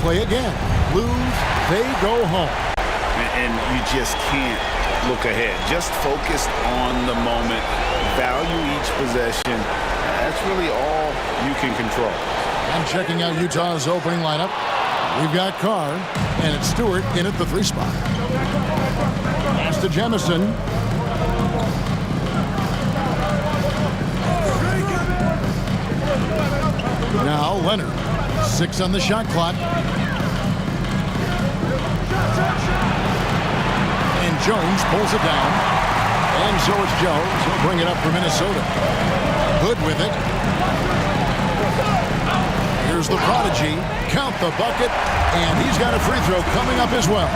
play again. Lose, they go home. And you just can't look ahead. Just focus on the moment. Value each possession. That's really all you can control. I'm checking out Utah's opening lineup. We've got Carr, and it's Stewart in at the 3 spot. Pass to Jemison. Now Leonard. 6 on the shot clock. And Jones pulls it down. And so it's Jones. He'll bring it up for Minnesota. Hood with it. Here's the prodigy. Count the bucket. And he's got a free throw coming up as well.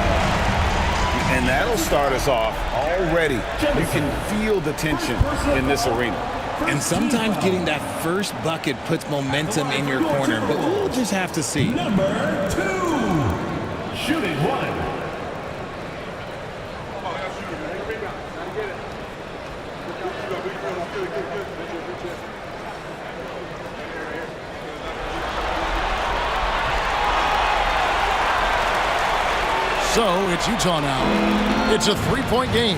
And that'll start us off already. You can feel the tension in this arena. And sometimes getting that first bucket puts momentum in your corner, but we'll just have to see. Number 2, shooting 1. So it's Utah now. It's a 3-point game.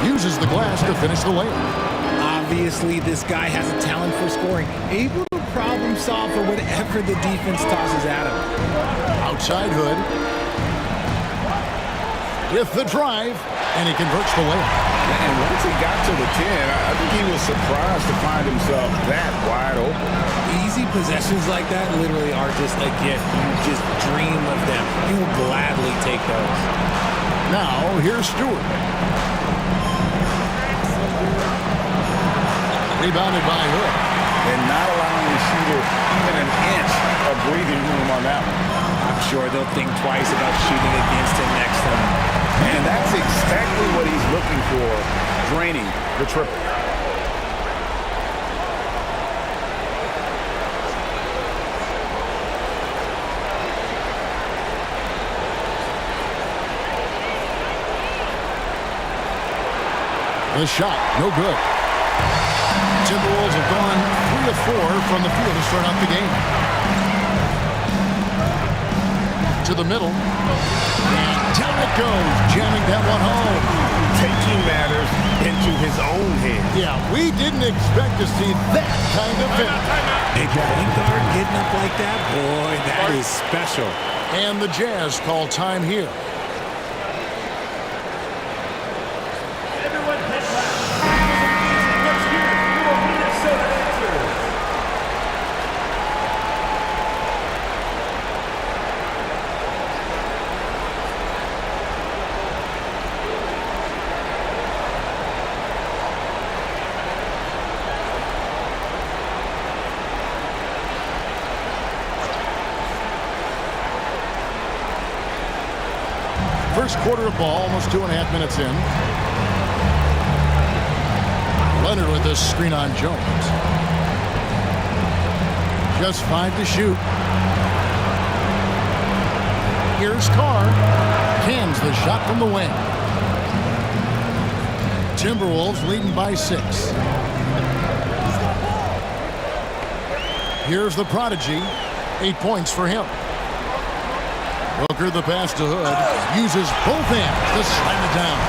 Uses the glass to finish the layup. Obviously, this guy has a talent for scoring. Able to problem solve for whatever the defense tosses at him. Outside Hood. With the drive, and he converts the layup. And once he got to the 10, I think he was surprised to find himself that wide open. Easy possessions like that literally are just a gift. You just dream of them. He'll gladly take those. Now, here's Stewart. Rebounded by Hood. And not allowing the shooter even an inch of breathing room on that one. I'm sure they'll think twice about shooting against him next time. And that's exactly what he's looking for, draining the triple. The shot, no good. Timberwolves have gone 3 of 4 from the field to start out the game. To the middle. And down it goes, jamming that one home. Taking matters into his own hands. Yeah, we didn't expect to see that kind of finish. A point guard getting up like that, boy, that is special. And the Jazz call time here. First quarter of ball, almost 2.5 minutes in. Leonard with this screen on Jones. Just 5 to shoot. Here's Carr. Cans the shot from the wing. Timberwolves leading by 6. Here's the prodigy. 8 points for him. Booker the pass to Hood. Uses both hands to slam it down.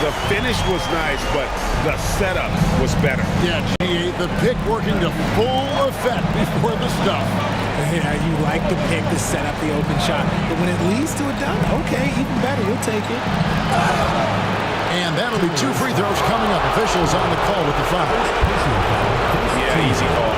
The finish was nice, but the setup was better. Yeah, G, the pick working to full effect before the stuff. Yeah, you like the pick to set up the open shot. But when it leads to a dunk, okay, even better. You'll take it. And that'll be 2 free throws coming up. Officials on the call with the foul. Yeah, easy call.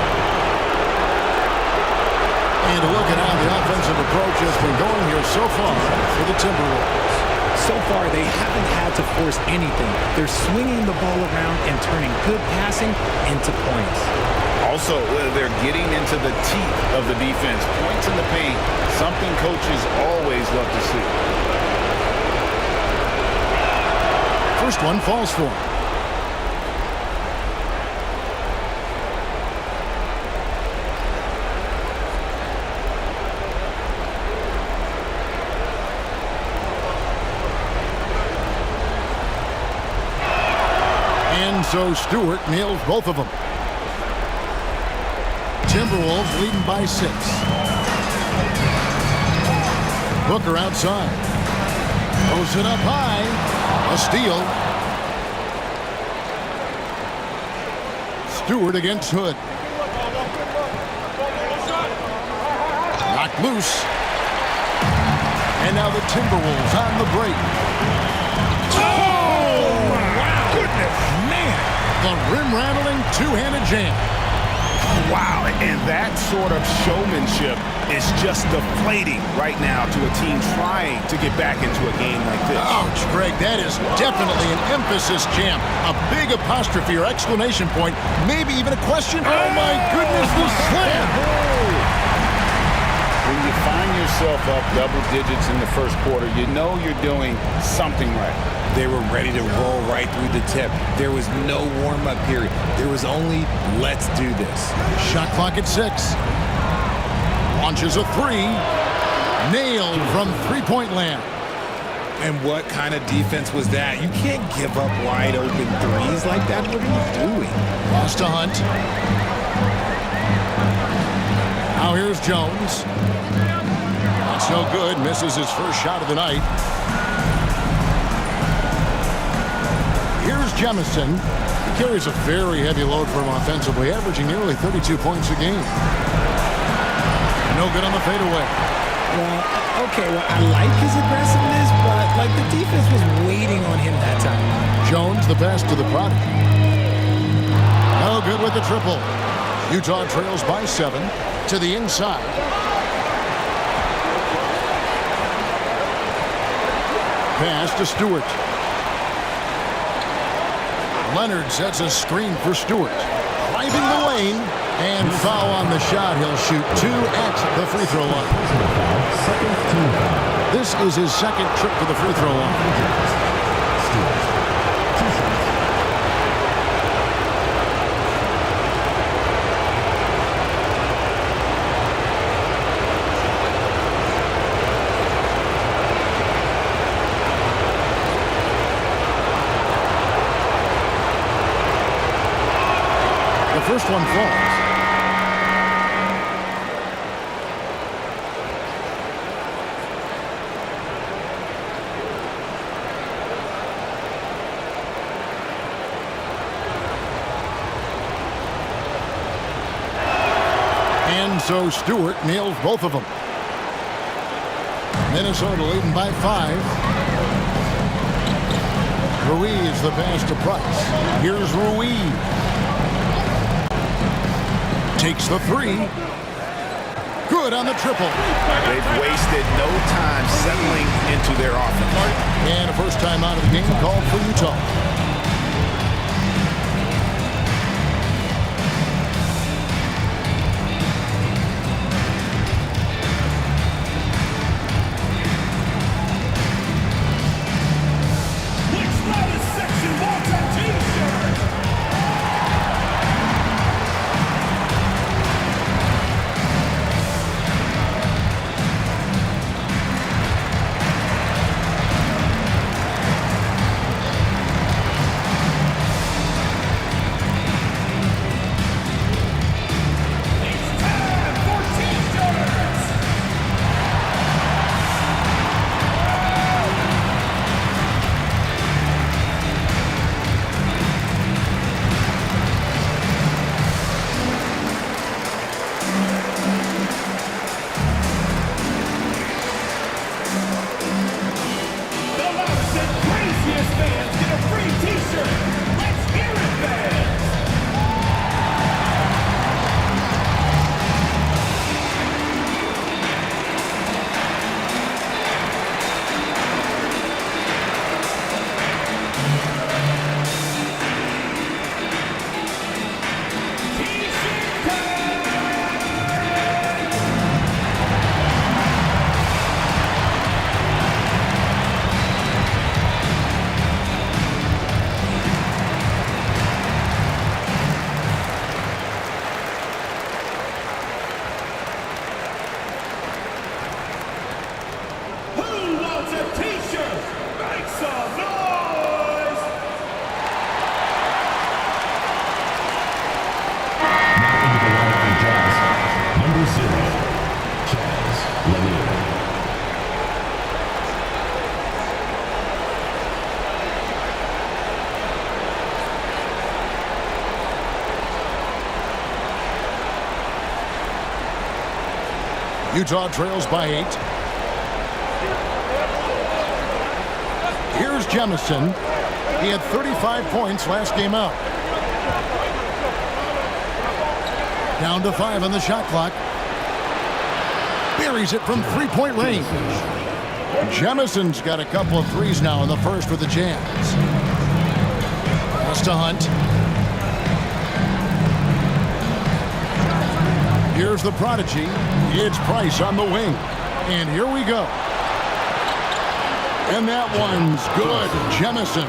And to look at how the offensive approach has been going here so far for the Timberwolves. So far, they haven't had to force anything. They're swinging the ball around and turning good passing into points. Also, they're getting into the teeth of the defense. Points in the paint, something coaches always love to see. First one falls for him. And so Stewart nails both of them. Timberwolves leading by 6. Booker outside. Throws it up high. A steal. Stewart against Hood. Knocked loose. And now the Timberwolves on the break. Oh, wow. Goodness, man. The rim-rattling two-handed jam. Wow, and that sort of showmanship is just deflating right now to a team trying to get back into a game like this. Ouch, Greg, that is definitely an emphasis jam. A big apostrophe or exclamation point, maybe even a question. Oh, my goodness, the slam. When you find yourself up double digits in the first quarter, you know you're doing something right. They were ready to roll right through the tip. There was no warm-up period. There was only, let's do this. Shot clock at 6. Launches a 3. Nailed from three-point land. And what kind of defense was that? You can't give up wide-open threes like that. What are you doing? Lost to Hunt. Now here's Jones. That's no good. Misses his first shot of the night. Here's Jemison. He carries a very heavy load for him offensively, averaging nearly 32 points a game. No good on the fadeaway. Well, okay, I like his aggressiveness, but like the defense was waiting on him that time. Jones, the pass to the product. No good with the triple. Utah trails by 7 to the inside. Pass to Stewart. Leonard sets a screen for Stewart. Driving the lane and foul on the shot. He'll shoot 2 at the free throw line. This is his second trip to the free throw line. First one falls. And so Stewart nails both of them. Minnesota leading by 5. Ruiz the pass to Price. Here's Ruiz. Takes the 3. Good on the triple. They've wasted no time settling into their offense. And a first time out of the game called for Utah. Utah trails by 8. Here's Jemison. He had 35 points last game out. Down to 5 on the shot clock. Buries it from three-point range. Jemison's got a couple of threes now in the first for the Jazz. Pass to Hunt. Here's the prodigy. It's Price on the wing. And here we go. And that one's good. Jemison.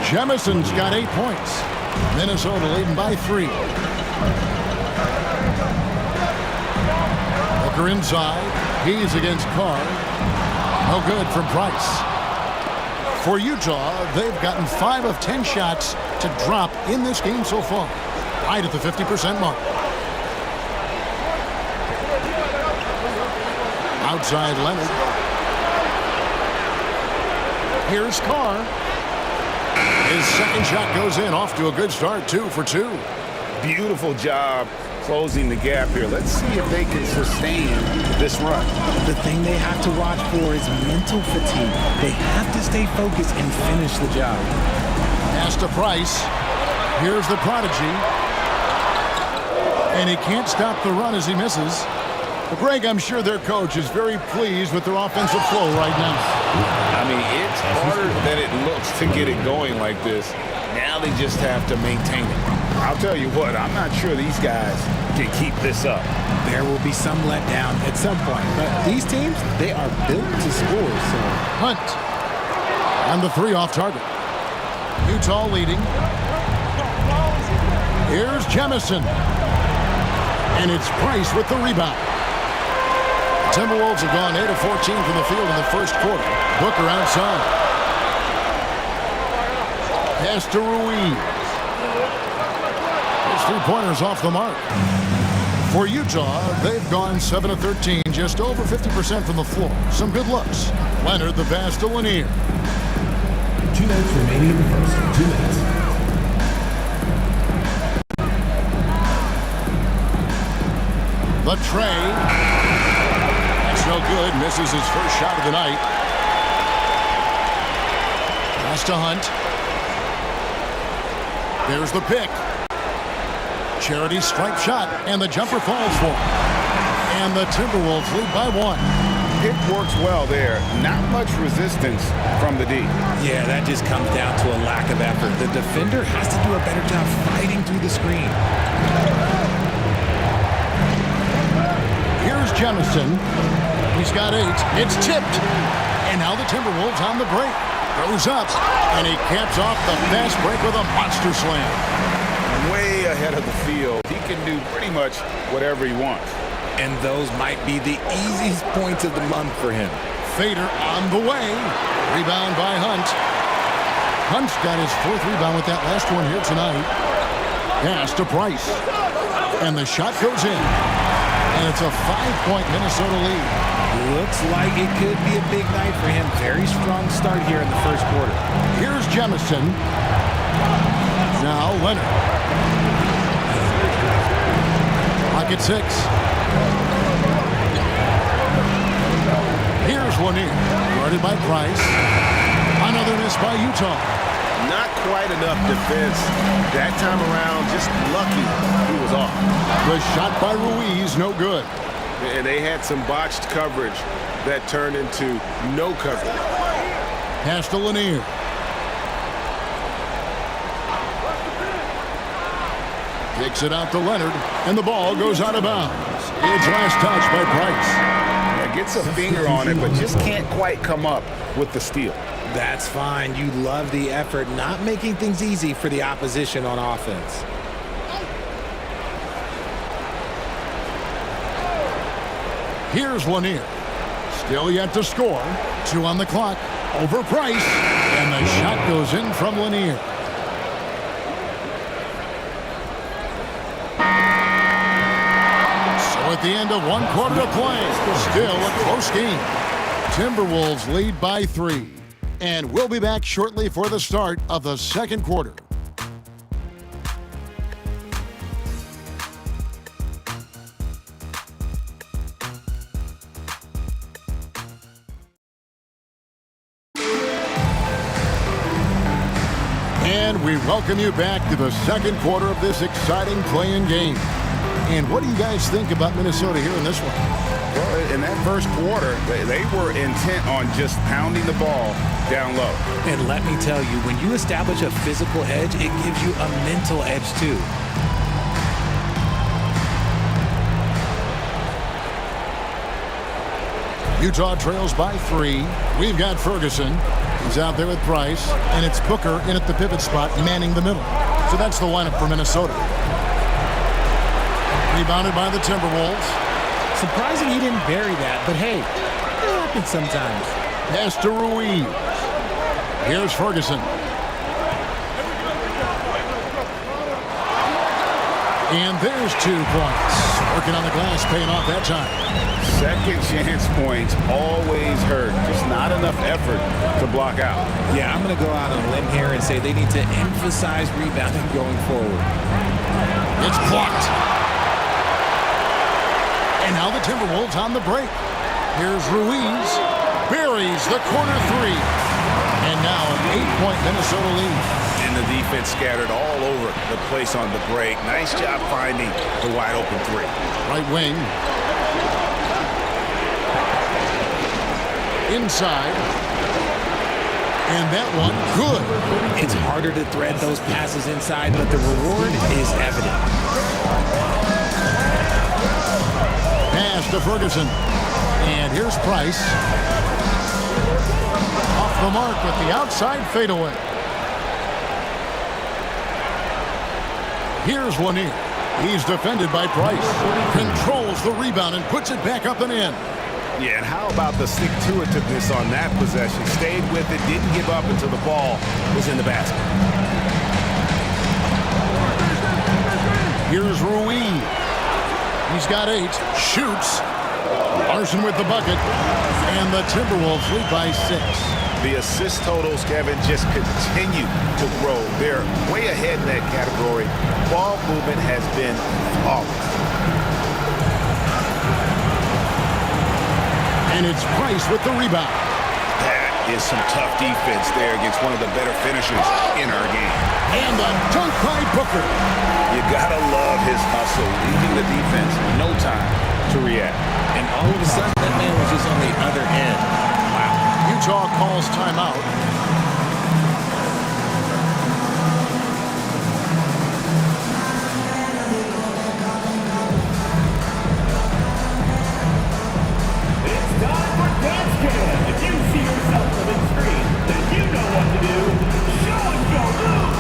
Jemison's got 8 points. Minnesota leading by 3. Booker inside. He's against Carr. No good from Price. For Utah, they've gotten 5 of 10 shots to drop in this game so far. Right at the 50% mark. Outside Leonard. Here's Carr. His second shot goes in. Off to a good start. 2 for 2. Beautiful job closing the gap here. Let's see if they can sustain this run. The thing they have to watch for is mental fatigue. They have to stay focused and finish the job. Pass to Price. Here's the prodigy. And he can't stop the run as he misses. But Greg, I'm sure their coach is very pleased with their offensive flow right now. I mean, it's harder than it looks to get it going like this. Now they just have to maintain it. I'll tell you what, I'm not sure these guys can keep this up. There will be some letdown at some point, but these teams, they are built to score. So Hunt on the 3 off target. Utah leading. Here's Jemison. And it's Price with the rebound. The Timberwolves have gone 8 of 14 from the field in the first quarter. Booker outside. Pass to Ruiz. His 3-pointers off the mark. For Utah, they've gone 7 of 13, just over 50% from the floor. Some good looks. Leonard, the pass to Lanier. 2 minutes remaining in the first. 2 minutes. The tray. That's no good. Misses his first shot of the night. Pass to Hunt. There's the pick. Charity stripe shot, and the jumper falls for him. And the Timberwolves lead by 1. Pick works well there. Not much resistance from the D. yeah, that just comes down to a lack of effort. The defender has to do a better job fighting through the screen. Here's Jemison. He's got 8. It's tipped. And now the Timberwolves on the break. Goes up, and he caps off the fast break with a monster slam. Way ahead of the field. He can do pretty much whatever he wants. And those might be the easiest points of the month for him. Fader on the way. Rebound by Hunt. Hunt's got his 4th rebound with that last one here tonight. Pass to Price. And the shot goes in. And it's a 5-point Minnesota lead. Looks like it could be a big night for him. Very strong start here in the first quarter. Here's Jemison. Now Leonard. Pocket 6. Here's Lanier. Guarded by Price. Another miss by Utah. Not quite enough defense that time around. Just lucky he was off. The shot by Ruiz, no good. And they had some botched coverage that turned into no coverage. Pass to Lanier. Kicks it out to Leonard, and the ball goes out of bounds. It's last touch by Price. Yeah, gets a finger on it, but just can't quite come up with the steal. That's fine. You love the effort, not making things easy for the opposition on offense. Here's Lanier. Still yet to score. 2 on the clock. Over Price. And the shot goes in from Lanier. So at the end of 1 quarter to play, still a close game. Timberwolves lead by 3. And we'll be back shortly for the start of the second quarter. And we welcome you back to the second quarter of this exciting playing game. And what do you guys think about Minnesota here in this one? Well, in that first quarter, they were intent on just pounding the ball down low. And let me tell you, when you establish a physical edge, it gives you a mental edge too. Utah trails by 3. We've got Ferguson. He's out there with Price. And it's Booker in at the pivot spot, manning the middle. So that's the lineup for Minnesota. Rebounded by the Timberwolves. Surprising he didn't bury that, but hey, it happens sometimes. Pass to Ruiz. Here's Ferguson. And there's 2 points. Working on the glass, paying off that time. Second chance points always hurt. Just not enough effort to block out. Yeah, I'm going to go out on a limb here and say they need to emphasize rebounding going forward. It's blocked. And now the Timberwolves on the break. Here's Ruiz. Buries the corner 3. And now an 8-point Minnesota lead. And the defense scattered all over the place on the break. Nice job finding the wide open 3. Right wing. Inside. And that one, good. It's harder to thread those passes inside, but the reward is evident. Pass to Ferguson. And here's Price. Off the mark with the outside fadeaway. Here's Lanier. He's defended by Price. Controls the rebound and puts it back up and in. Yeah, and how about the stick-to-itiveness on that possession? Stayed with it, didn't give up until the ball was in the basket. Here's Ruiz. He's got 8. Shoots. Larson with the bucket. And the Timberwolves lead by 6. The assist totals, Kevin, just continue to grow. They're way ahead in that category. Ball movement has been flawless. And it's Price with the rebound. That is some tough defense there against one of the better finishers in our game. And a dunk by Booker. You gotta love his hustle, leaving the defense no time to react. And all of a sudden, that man was just on the other end. Wow. Utah calls timeout. If you see yourself on the screen, then you know what to do. Show us your moves.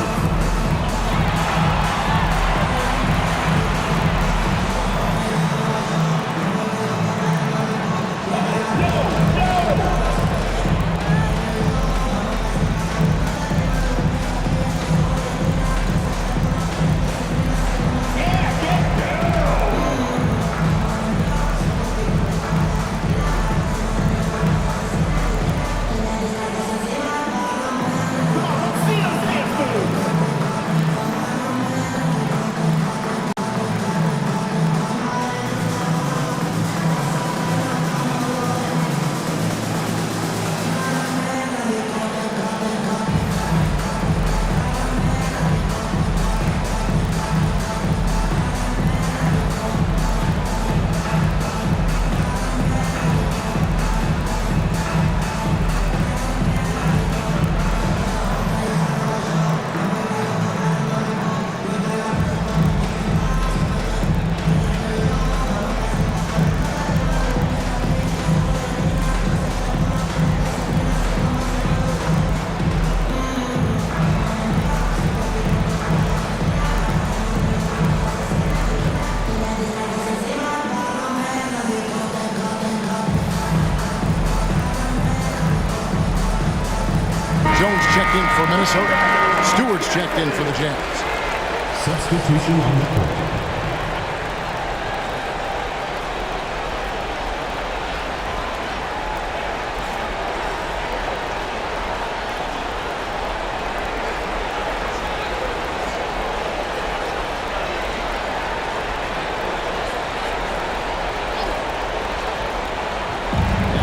Jones checked in for Minnesota. Stewart's checked in for the Jazz. Substitution on the court.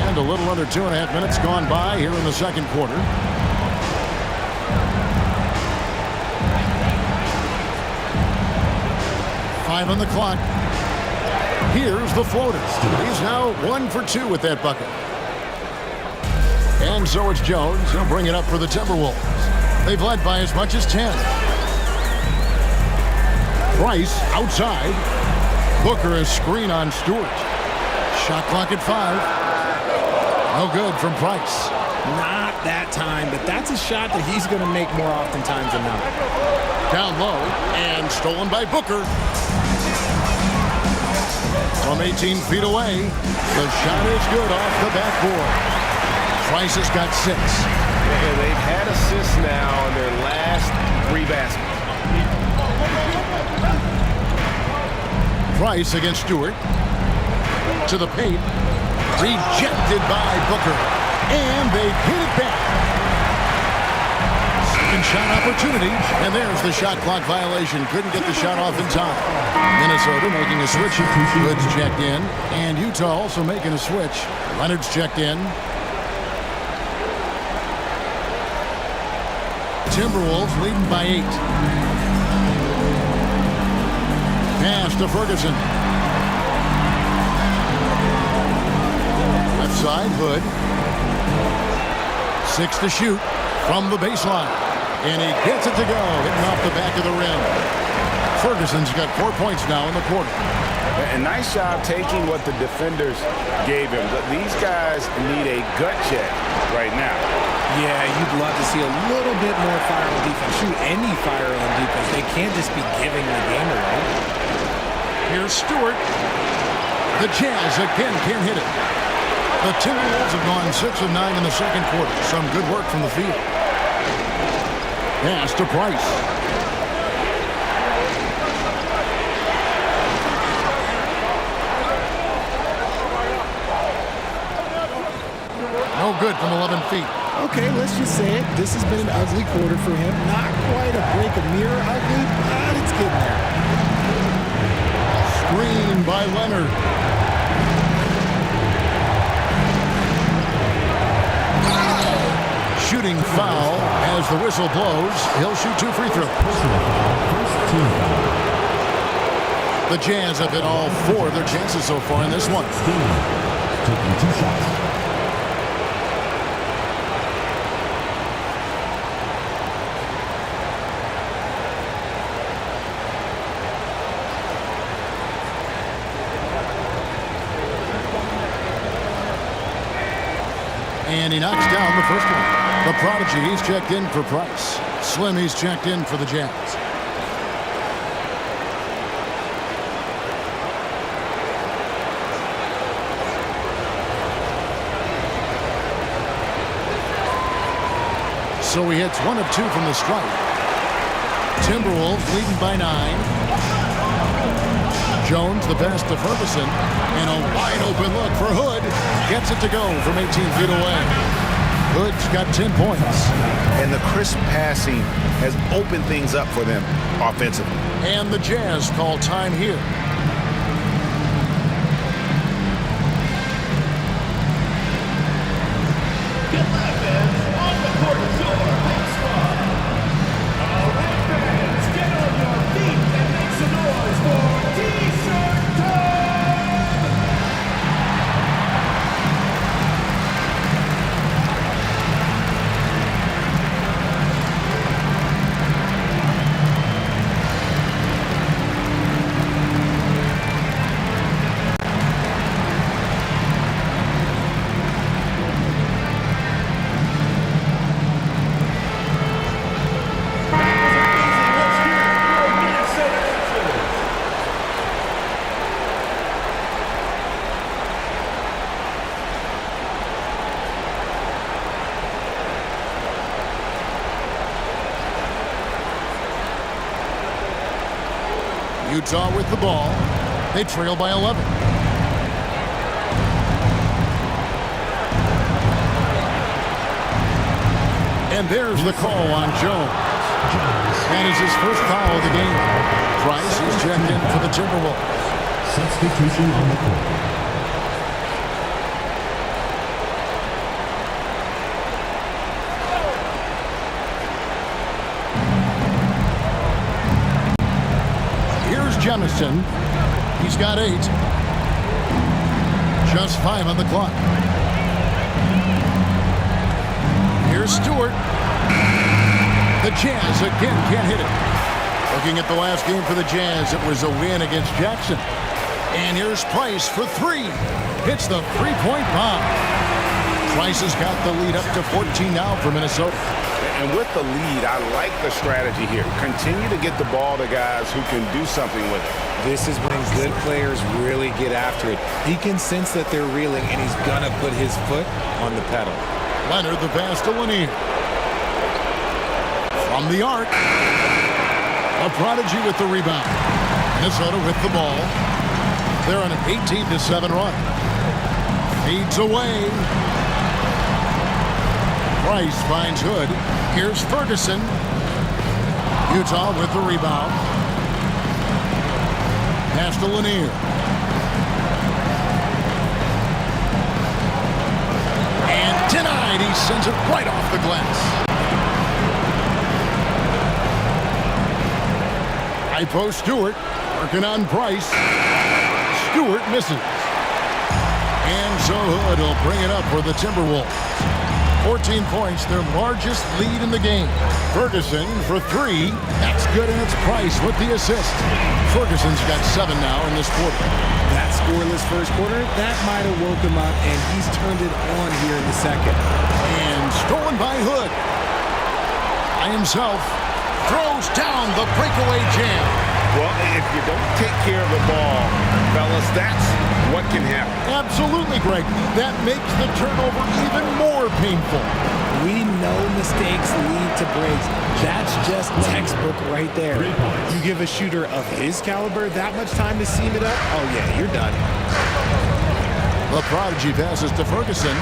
And a little under 2.5 minutes gone by here in the second quarter. 5 on the clock. Here's the floater. He's now 1 for 2 with that bucket. And so it's Jones. He'll bring it up for the Timberwolves. They've led by as much as 10. Price outside. Booker a screen on Stewart. Shot clock at 5. No good from Price. Not that time, but that's a shot that he's going to make more oftentimes than not. Down low and stolen by Booker. From 18 feet away, the shot is good off the backboard. Price has got 6. And they've had assists now on their last 3 baskets. Price against Stewart. To the paint. Rejected by Booker. And they hit it back. Second shot opportunity. And there's the shot clock violation. Couldn't get the shot off in time. Minnesota making a switch. Goods checked in. And Utah also making a switch. Leonard's checked in. Timberwolves leading by 8. Pass to Ferguson. Left side, Hood. 6 to shoot from the baseline. And he gets it to go, hitting off the back of the rim. Ferguson's got 4 points now in the quarter. A nice job taking what the defenders gave him. But these guys need a gut check right now. Yeah, you'd love to see a little bit more fire on defense. Shoot, any fire on defense. They can't just be giving the game away. Here's Stewart. The Jazz again can't hit it. The Timberwolves have gone 6 of 9 in the second quarter. Some good work from the field. Pass to Price. No good from 11 feet. Okay, let's just say it. This has been an ugly quarter for him. Not quite a break of mirror ugly, but it's getting there. Screen by Leonard. Shooting foul as the whistle blows. He'll shoot 2 free throws. The Jazz have hit all 4 of their chances so far in this one. Taking 2 shots. And he knocks down the first one. The Prodigy, he's checked in for Price. Slim, he's checked in for the Jazz. So he hits 1 of 2 from the stripe. Timberwolves leading by 9. Jones, the pass to Ferguson, and a wide open look for Hood. Gets it to go from 18 feet away. Hood's got 10 points. And the crisp passing has opened things up for them offensively. And the Jazz call time here. Get live fans on the court with your big squad. All right, fans, get on your feet and make some noise for T-shirt time! Utah with the ball. They trail by 11. And there's the call on Jones. And it's his first foul of the game. Price is checked in for the Timberwolves. Substitution on the court. Jemison. He's got 8. Just 5 on the clock. Here's Stewart. The Jazz again can't hit it. Looking at the last game for the Jazz, it was a win against Jackson. And here's Price for 3. Hits the three-point bomb. Price has got the lead up to 14 now for Minnesota. And with the lead, I like the strategy here. Continue to get the ball to guys who can do something with it. This is when good players really get after it. He can sense that they're reeling, and he's going to put his foot on the pedal. Leonard, the pass to Lanier. From the arc. A prodigy with the rebound. Minnesota with the ball. They're on an 18-7 run. Feeds away. Price finds Hood. Here's Ferguson. Utah with the rebound. Pass to Lanier. And denied. He sends it right off the glass. High post Stewart. Working on Price. Stewart misses. And so Hood will bring it up for the Timberwolves. 14 points, their largest lead in the game. Ferguson for 3. That's good, and it's Price with the assist. Ferguson's got 7 now in this quarter. That scoreless first quarter, that might have woke him up, and he's turned it on here in the second. And stolen by Hood. By himself. Throws down the breakaway jam. Well, if you don't take care of the ball, fellas, that's what can happen. Absolutely, Greg. That makes the turnover even more painful. We know mistakes lead to breaks. That's just textbook right there. You give a shooter of his caliber that much time to seam it up, oh yeah, you're done. The prodigy passes to Ferguson.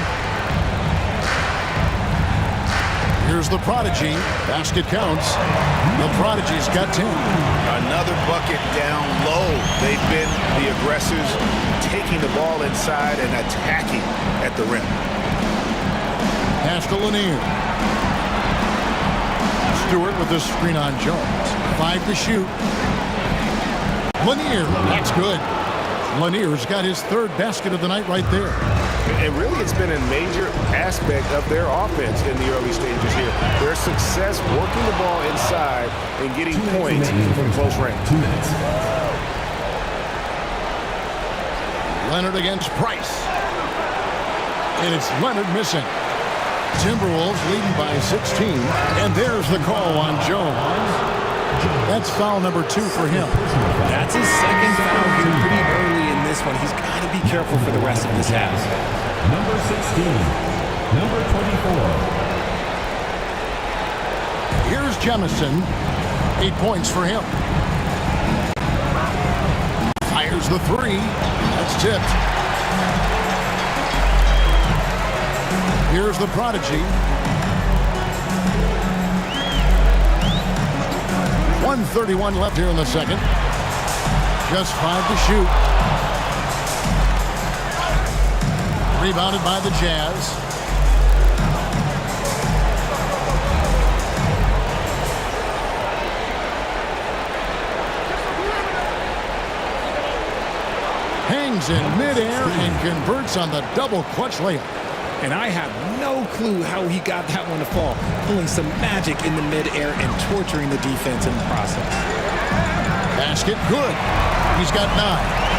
Here's the prodigy. Basket counts. The prodigy's got 10. Another bucket down low. They've been the aggressors, taking the ball inside and attacking at the rim. Pass to Lanier. Stewart with the screen on Jones. 5 to shoot. Lanier, that's good. Lanier's got his 3rd basket of the night right there. And really, it's been a major aspect of their offense in the early stages here. Their success working the ball inside and getting points from close range. 2 minutes. Leonard against Price. And it's Leonard missing. Timberwolves leading by 16. And there's the call on Jones. That's foul number 2 for him. That's his 2nd foul here pretty early in this one. He's got to be careful for the rest of this half. Number 16. Number 24. Here's Jemison. 8 points for him. Fires the 3. That's tipped. Here's the prodigy. 1:31 left here in the second. Just 5 to shoot. Rebounded by the Jazz. Hangs in midair and converts on the double clutch layup. And I have no clue how he got that one to fall, pulling some magic in the midair and torturing the defense in the process. Basket good. He's got 9.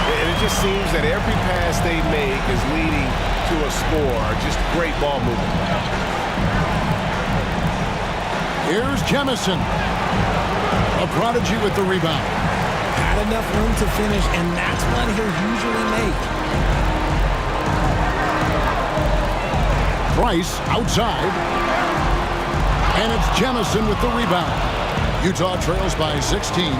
And it just seems that every pass they make is leading to a score. Just great ball movement. Here's Jemison. A prodigy with the rebound. Had enough room to finish, and that's one he'll usually make. Price outside. And it's Jemison with the rebound. Utah trails by 16.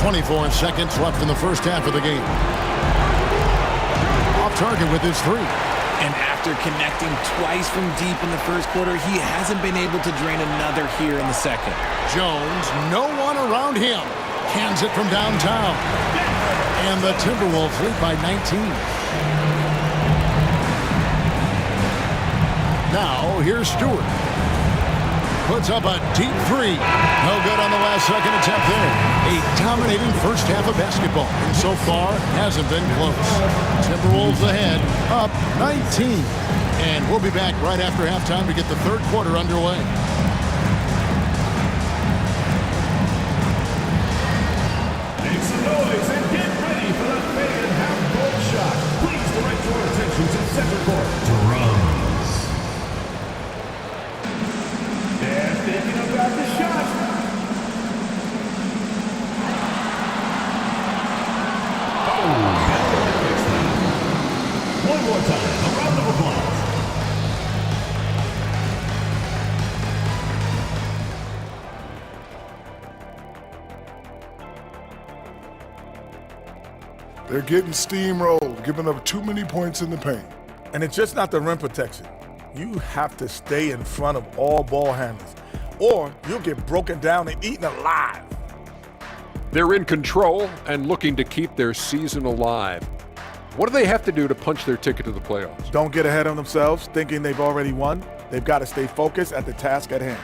24 seconds left in the first half of the game. Off target with his 3. And after connecting twice from deep in the first quarter, he hasn't been able to drain another here in the second. Jones, no one around him. Cans it from downtown. And the Timberwolves lead by 19. Now, here's Stewart. puts up a deep three. No good on the last second attempt there. A dominating first half of basketball, and so far hasn't been close. Timberwolves ahead, up 19. And we'll be back right after halftime to get the third quarter underway. Make some noise and get ready for the fan half-court shot. Please direct your attention to center court. Drums. They're thinking about the shot. One more time. A round of applause. They're getting steamrolled, giving up too many points in the paint. And it's just not the rim protection. You have to stay in front of all ball handlers, or you'll get broken down and eaten alive. They're in control and looking to keep their season alive. What do they have to do to punch their ticket to the playoffs? Don't get ahead of themselves thinking they've already won. They've got to stay focused at the task at hand.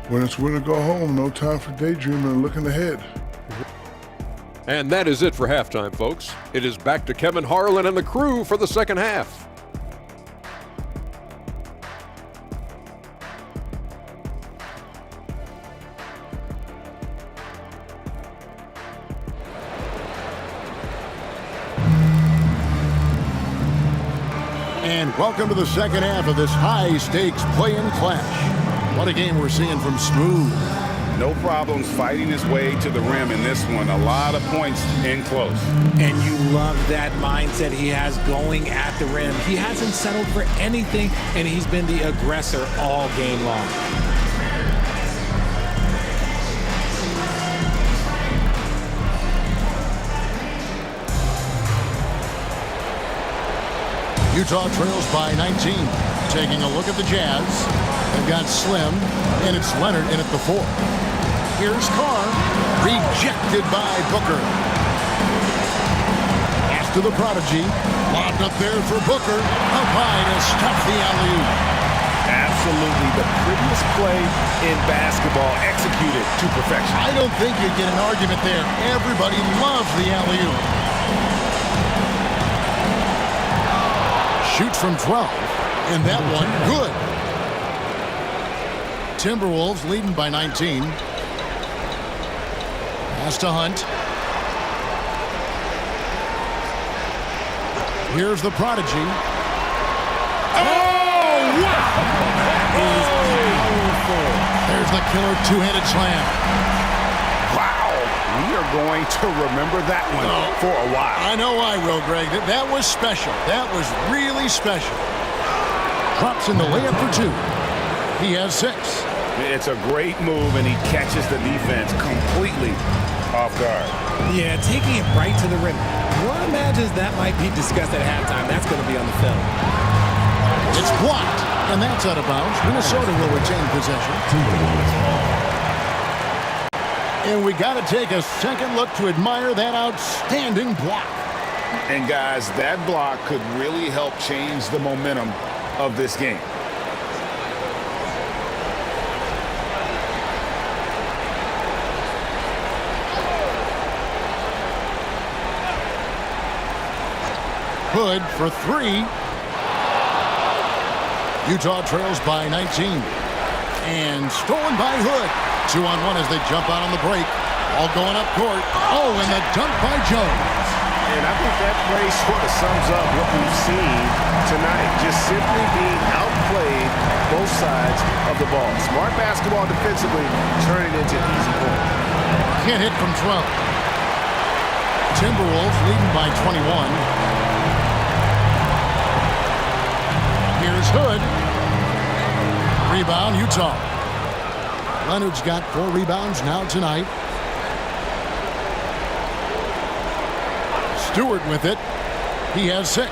When it's win or go home, no time for daydreaming and looking ahead. And that is it for halftime, folks. It is back to Kevin Harlan and the crew for the second half. And welcome to the second half of this high-stakes play-in clash. What a game we're seeing from Smooth. No problems fighting his way to the rim in this one. A lot of points in close. And you love that mindset he has going at the rim. He hasn't settled for anything, and he's been the aggressor all game long. Utah trails by 19. Taking a look at the Jazz. They've got Slim, and it's Leonard in at the 4. Here's Carr, rejected by Booker. Pass to the prodigy, lobbed up there for Booker, up high to stuff the alley-oop. Absolutely the prettiest play in basketball, executed to perfection. I don't think you get an argument there. Everybody loves the alley-oop. Shoots from 12, and that one good. Timberwolves leading by 19. Pass to Hunt. Here's the prodigy. Oh, wow! That is powerful. There's the killer two-handed slam. Wow, we are going to remember that one for a while. I know I will, Greg. That was special. That was really special. Drops in the layup for 2. He has 6. It's a great move, and he catches the defense completely off guard. Yeah, taking it right to the rim. One imagines that might be discussed at halftime. That's going to be on the film. It's blocked, and that's out of bounds. Minnesota will retain possession. And we got to take a second look to admire that outstanding block. And guys, that block could really help change the momentum of this game. Hood for 3. Utah trails by 19. And stolen by Hood. 2-on-1 as they jump out on the break. All going up court. Oh, and the dunk by Jones. And I think that play sort of sums up what we've seen tonight. Just simply being outplayed both sides of the ball. Smart basketball defensively, turning into easy points. Can't hit from 12. Timberwolves leading by 21. Here's Hood. Rebound, Utah. Leonard's got 4 rebounds now tonight. Stewart with it. He has 6.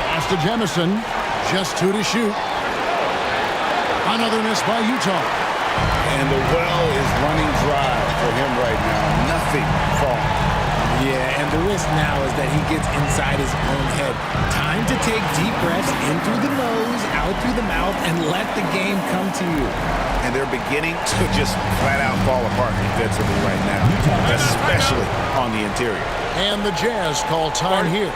Pass to Jemison. Just 2 to shoot. Another miss by Utah. And the well is running dry for him right now. Nothing falling. Yeah, and the risk now is that he gets inside his own head. Time to take deep breaths in through the through the mouth and let the game come to you. And they're beginning to just flat out fall apart defensively right now, especially on the interior. And the Jazz call time here.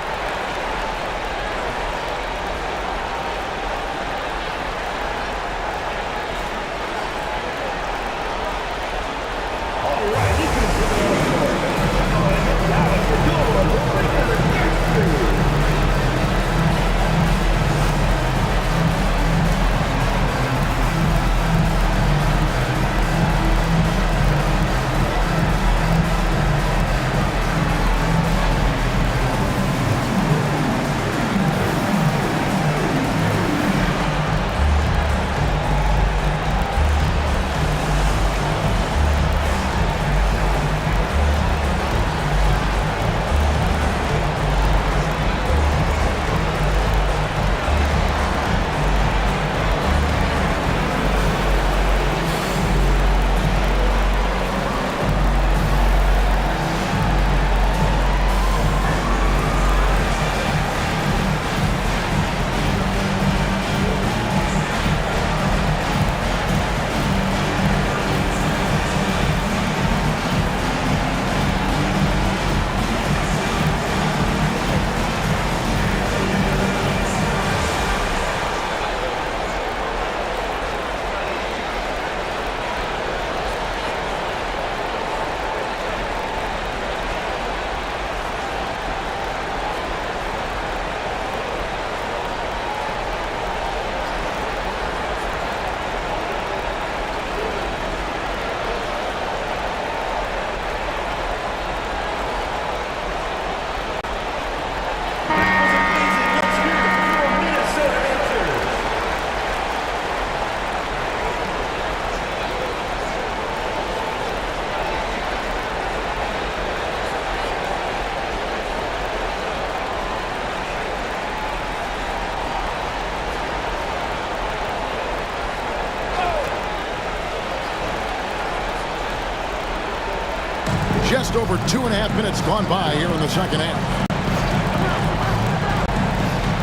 Just over 2.5 minutes gone by here in the second half.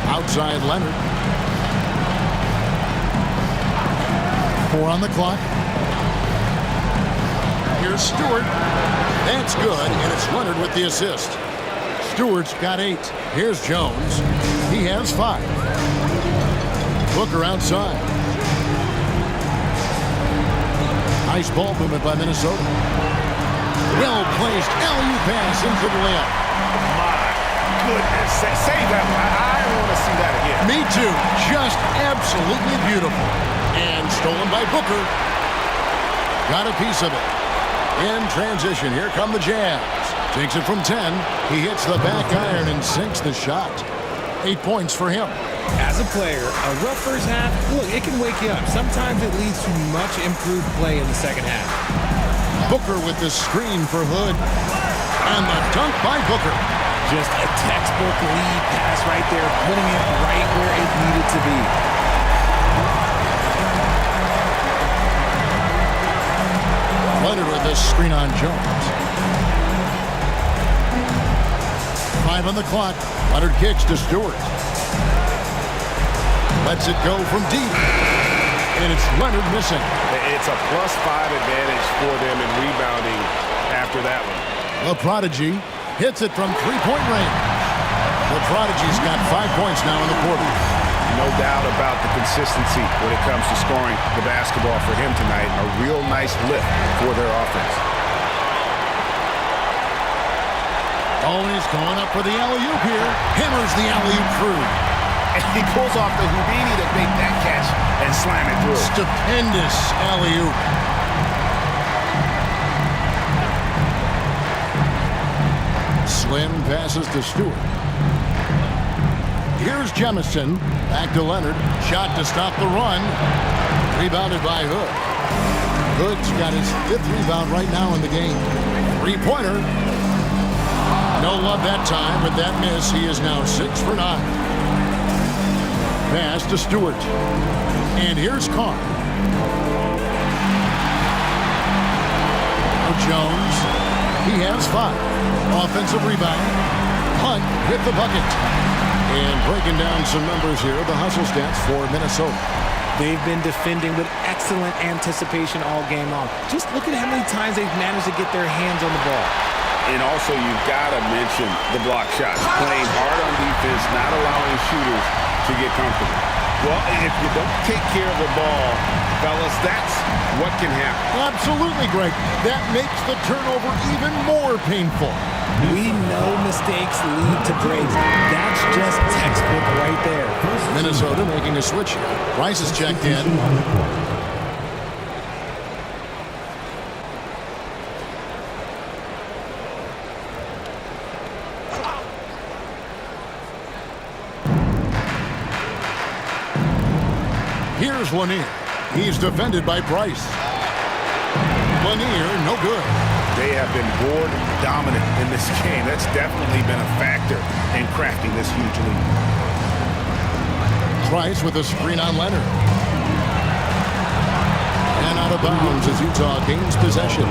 Outside Leonard. 4 on the clock. Here's Stewart. That's good, and it's Leonard with the assist. Stewart's got 8. Here's Jones. He has 5. Booker outside. Nice ball movement by Minnesota. Well-placed alley-oop pass into the layup. My goodness. Save that one. I want to see that again. Me too. Just absolutely beautiful. And stolen by Booker. Got a piece of it. In transition, here come the Jazz. Takes it from 10. He hits the back iron and sinks the shot. 8 points for him. As a player, a rough first half, look, it can wake you up. Sometimes it leads to much improved play in the second half. Booker with the screen for Hood. And the dunk by Booker. Just a textbook lead pass right there, putting it right where it needed to be. Leonard with the screen on Jones. 5 on the clock. Leonard kicks to Stewart. Lets it go from deep. And it's Leonard missing. It's a +5 advantage for them in rebounding after that one. The Prodigy hits it from three-point range. The Prodigy's got 5 points now in the quarter. No doubt about the consistency when it comes to scoring the basketball for him tonight. A real nice lift for their offense. Oh, and he's going up for the alley-oop here. Hammers the alley-oop through. And he pulls off the Houdini to make that catch and slam it through. Stupendous alley-oop. Slim passes to Stewart. Here's Jemison. Back to Leonard. Shot to stop the run. Rebounded by Hood. Hood's got his 5th rebound right now in the game. 3-pointer. No love that time, but that miss. He is now 6 for 9. Pass to Stewart. And here's Carr. Jones. He has 5. Offensive rebound. Hunt hit the bucket. And Breaking down some numbers here, the hustle stats for Minnesota. They've been defending with excellent anticipation all game long. Just look at how many times they've managed to get their hands on the ball. And also, you've got to mention the block shots. Playing hard on defense, not allowing shooters to get comfortable. Well, if you don't take care of the ball, fellas, that's what can happen. Absolutely, Greg. That makes the turnover even more painful. We know mistakes lead to breaks. That's just textbook right there. Minnesota making a switch here. Price is checked in. Here's Lanier. He's defended by Price. Lanier, no good. They have been board dominant in this game. That's definitely been a factor in crafting this huge lead. Price with a screen on Leonard. And out of bounds as Utah gains possession.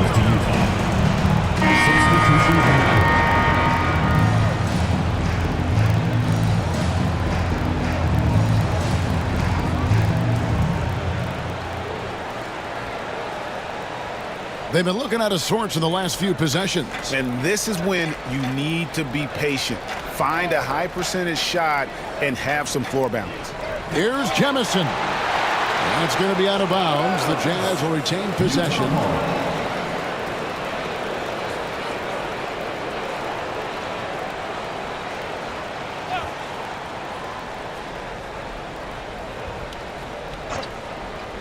They've been looking out of sorts in the last few possessions. And this is when you need to be patient. Find a high percentage shot and have some floor balance. Here's Jemison. That's going to be out of bounds. The Jazz will retain possession.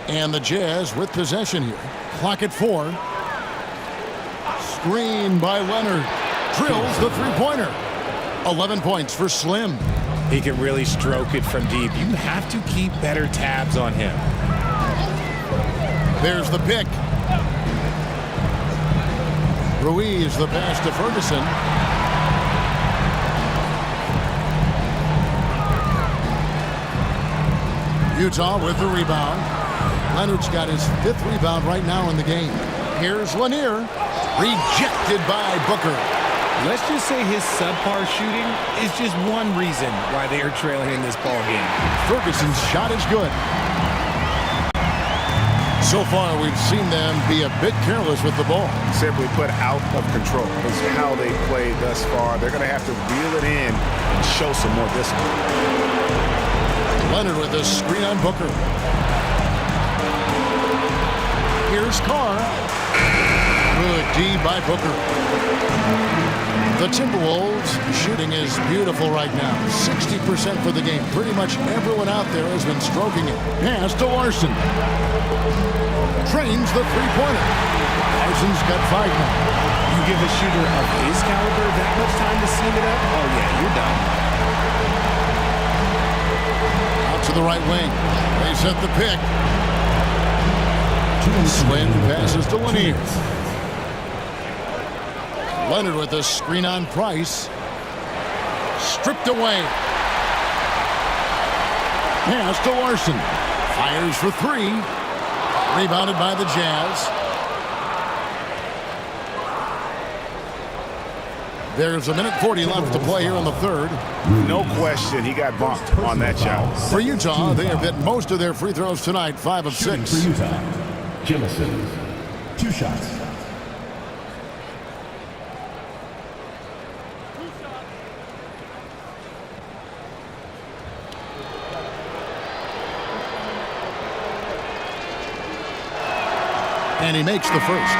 And the Jazz with possession here. Clock at 4. Screen by Leonard. Drills the three-pointer. 11 points for Slim. He can really stroke it from deep. You have to keep better tabs on him. There's the pick. Ruiz the pass to Ferguson. Utah with the rebound. Leonard's got his 5th rebound right now in the game. Here's Lanier. Rejected by Booker. Let's just say his subpar shooting is just one reason why they are trailing in this ball game. Ferguson's shot is good. So far, we've seen them be a bit careless with the ball. Simply put, out of control is how they played thus far. They're going to have to reel it in and show some more discipline. Leonard with a screen on Booker. Here's Carr. Good D by Booker. The Timberwolves shooting is beautiful right now. 60% for the game. Pretty much everyone out there has been stroking it. Pass to Larson. Trains the three-pointer. Larson's got 5 now. You give a shooter of his caliber that much time to seam it up? Oh, yeah, you're done. Out to the right wing. They set the pick. Slim passes to Lanier. Leonard with a screen on Price. Stripped away. Pass to Larson. Fires for 3. Rebounded by the Jazz. There's 1:40 left to play here in the third. No question, he got bumped on that shot. For Utah, they have hit most of their free throws tonight, 5 of 6. For Utah, Jemison, 2 shots. And he makes the first.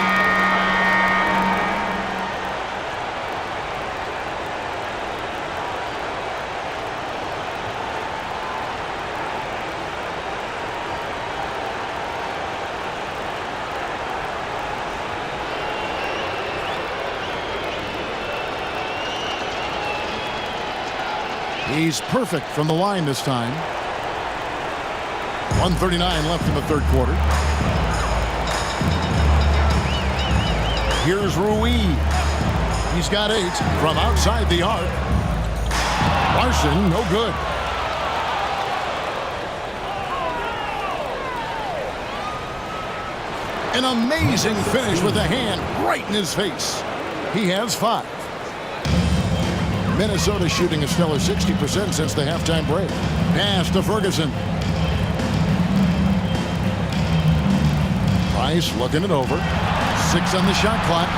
He's perfect from the line this time. 1:39 left in the third quarter. Here's Ruiz. He's got 8 from outside the arc. Larson, no good. An amazing finish with a hand right in his face. He has 5. Minnesota shooting a stellar 60% since the halftime break. Pass to Ferguson. Price looking it over. 6 on the shot clock.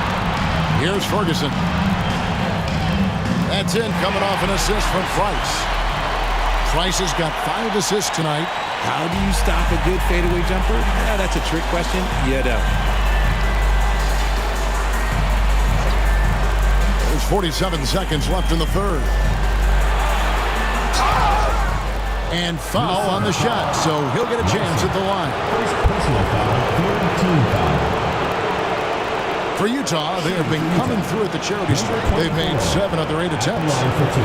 Here's Ferguson. That's in, coming off an assist from Price. Price has got 5 assists tonight. How do you stop a good fadeaway jumper? Yeah, that's a trick question. You don't. There's 47 seconds left in the third. And foul on the shot, so he'll get a chance at the line. Personal foul, third team foul. For Utah, they have been coming through at the charity stripe. They've made 7 of their 8 attempts. Line for 2.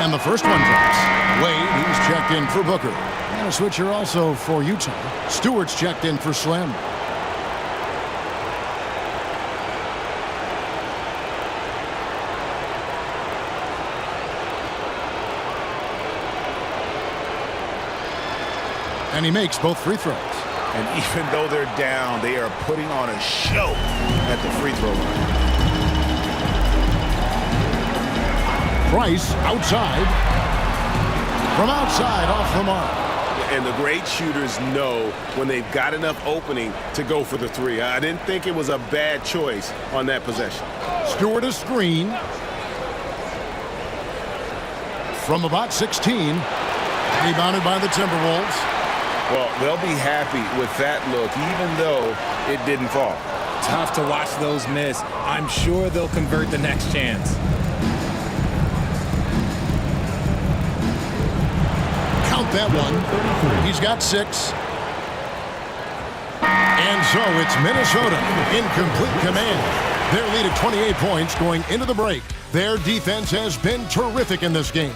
And the first one drops. Wade, he's checked in for Booker. And a switcher also for Utah. Stewart's checked in for Slim. And he makes both free throws. And even though they're down, they are putting on a show at the free throw line. Price outside. From outside, off the mark. And the great shooters know when they've got enough opening to go for the three. I didn't think it was a bad choice on that possession. Stewart a screen. From about 16. Rebounded by the Timberwolves. Well, they'll be happy with that look, even though it didn't fall. Tough to watch those miss. I'm sure they'll convert the next chance. Count that one. He's got 6. And so it's Minnesota in complete command. Their lead at 28 points going into the break. Their defense has been terrific in this game.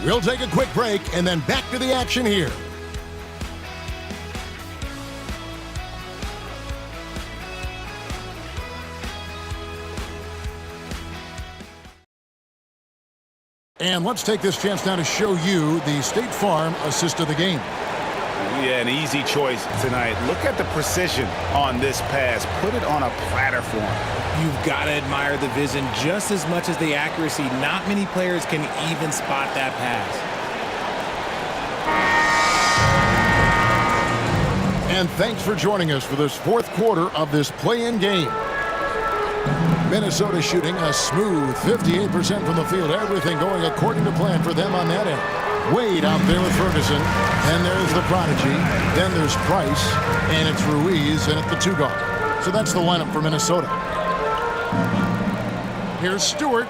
We'll take a quick break and then back to the action here. And let's take this chance now to show you the State Farm assist of the game. Yeah, an easy choice tonight. Look at the precision on this pass. Put it on a platter for him. You've got to admire the vision just as much as the accuracy. Not many players can even spot that pass. And thanks for joining us for this fourth quarter of this play-in game. Minnesota shooting a smooth 58% from the field. Everything going according to plan for them on that end. Wade out there with Ferguson. Then there's the prodigy. Then there's Price. And it's Ruiz and at the 2 guard. So that's the lineup for Minnesota. Here's Stewart.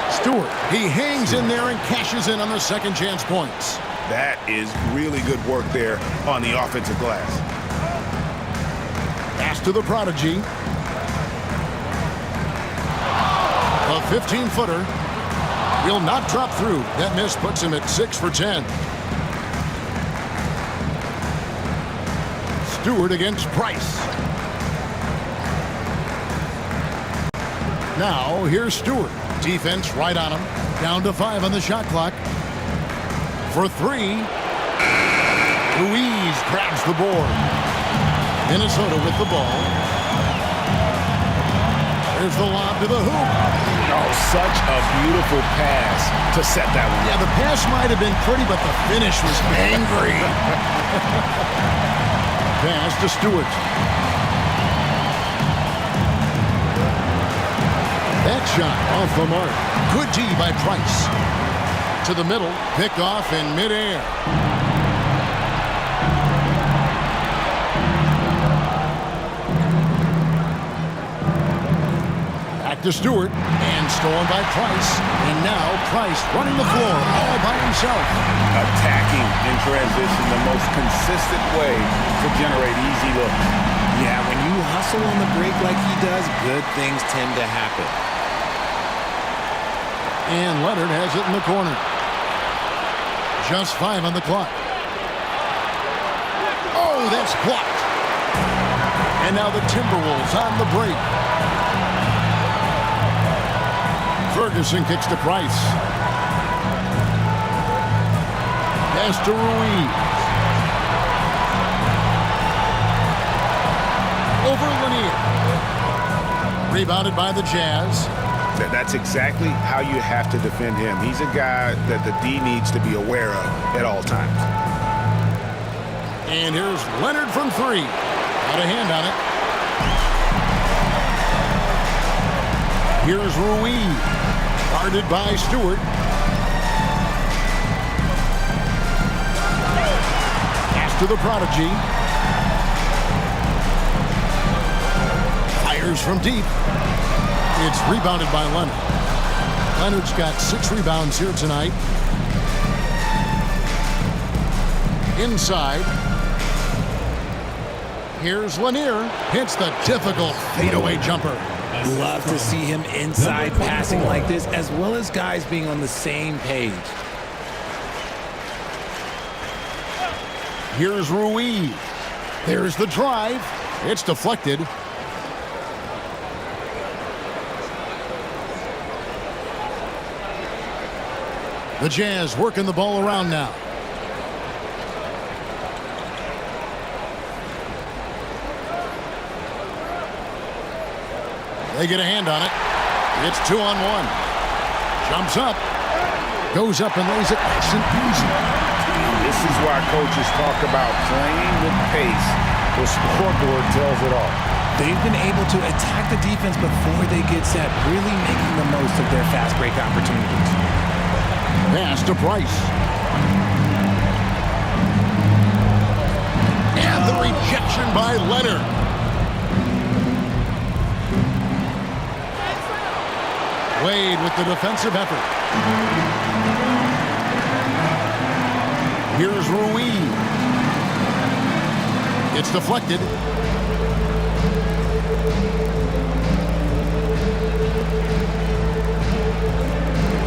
Stewart, he hangs in there and cashes in on the second chance points. That is really good work there on the offensive glass. Pass to the prodigy. A 15-footer will not drop through. That miss puts him at 6 for 10. Stewart against Price. Now here's Stewart. Defense right on him. Down to 5 on the shot clock. For 3. Ruiz grabs the board. Minnesota with the ball. There's the lob to the hoop. Oh, such a beautiful pass to set that one. Yeah, the pass might have been pretty, but the finish was angry. Pass to Stewart. That shot off the mark. Good D by Price. To the middle, picked off in midair. To Stewart, and stolen by Price. And now Price running the floor all by himself. Attacking in transition, the most consistent way to generate easy looks. Yeah, when you hustle on the break like he does, good things tend to happen. And Leonard has it in the corner. Just 5 on the clock. Oh, that's blocked. And now the Timberwolves on the break. Ferguson kicks to Price. Pass to Ruiz. Over Lanier. Rebounded by the Jazz. That's exactly how you have to defend him. He's a guy that the D needs to be aware of at all times. And here's Leonard from three. Got a hand on it. Here's Ruiz. Guarded by Stewart. Pass to the Prodigy. Fires from deep. It's rebounded by Leonard. Leonard's got 6 rebounds here tonight. Inside. Here's Lanier. Hits the difficult fadeaway jumper. Love to see him inside passing like this, as well as guys being on the same page. Here's Ruiz. There's the drive. It's deflected. The Jazz working the ball around now. They get a hand on it. It's 2-on-1. Jumps up. Goes up and lays it nice and easy. This is why coaches talk about playing with pace. The scoreboard tells it all. They've been able to attack the defense before they get set, really making the most of their fast break opportunities. Pass to Price. And the rejection by Leonard. Wade with the defensive effort. Here's Ruiz. It's deflected.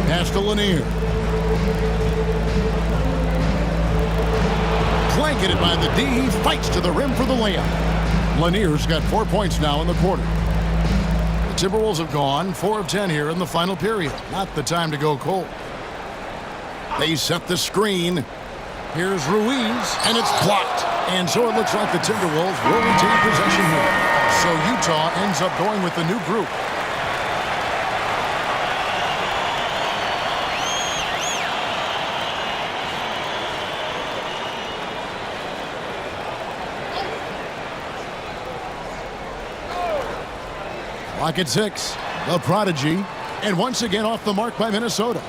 Pass to Lanier. Blanketed by the D. He fights to the rim for the layup. Lanier's got 4 points now in the quarter. The Timberwolves have gone 4 of 10 here in the final period. Not the time to go cold. They set the screen. Here's Ruiz, and it's blocked. And so it looks like the Timberwolves will retain possession here. So Utah ends up going with the new group. Clock at 6. The Prodigy. And once again off the mark by Minnesota.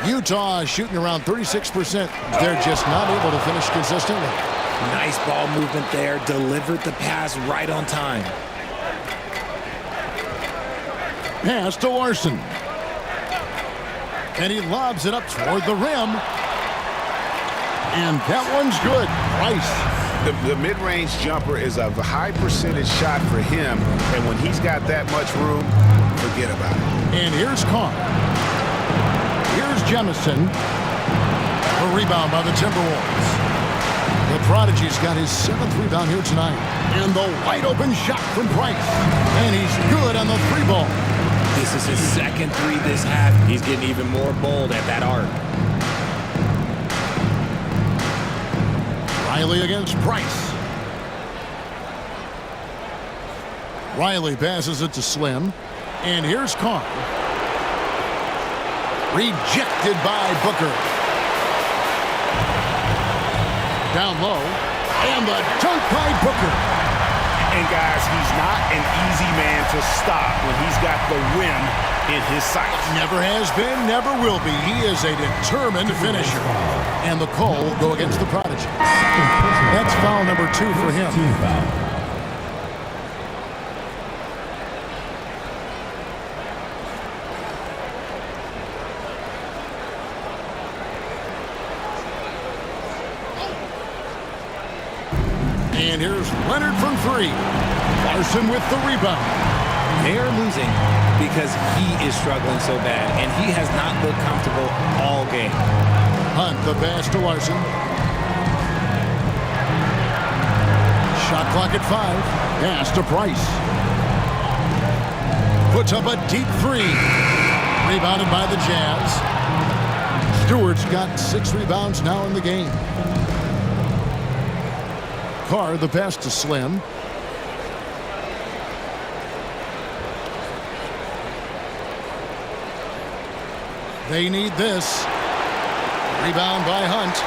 Utah is shooting around 36%. They're just not able to finish consistently. Nice ball movement there. Delivered the pass right on time. Pass to Larson. And he lobs it up toward the rim. And that one's good. Price. The mid-range jumper is a high percentage shot for him, and when he's got that much room, forget about it. And here's Carr. Here's Jemison. A rebound by the Timberwolves. The Prodigy's got his 7th rebound here tonight. And the wide-open shot from Price. And he's good on the 3-ball. This is his 2nd 3 this half. He's getting even more bold at that arc. Riley against Price. Riley passes it to Slim. And here's Carr. Rejected by Booker. Down low. And the dunk by Booker. And guys, he's not an easy man to stop when he's got the rim in his sights. Never has been, never will be. He is a determined finisher. And the call will go against the Prodigy. That's foul number 2 for him. And here's Leonard from 3. Larson with the rebound. They're losing because he is struggling so bad, and he has not looked comfortable all game. Hunt the pass to Larson. Shot clock at 5. Pass to Price. Puts up a deep 3. Rebounded by the Jazz. Stewart's got 6 rebounds now in the game. Carr, the pass to Slim. They need this. Rebound by Hunt.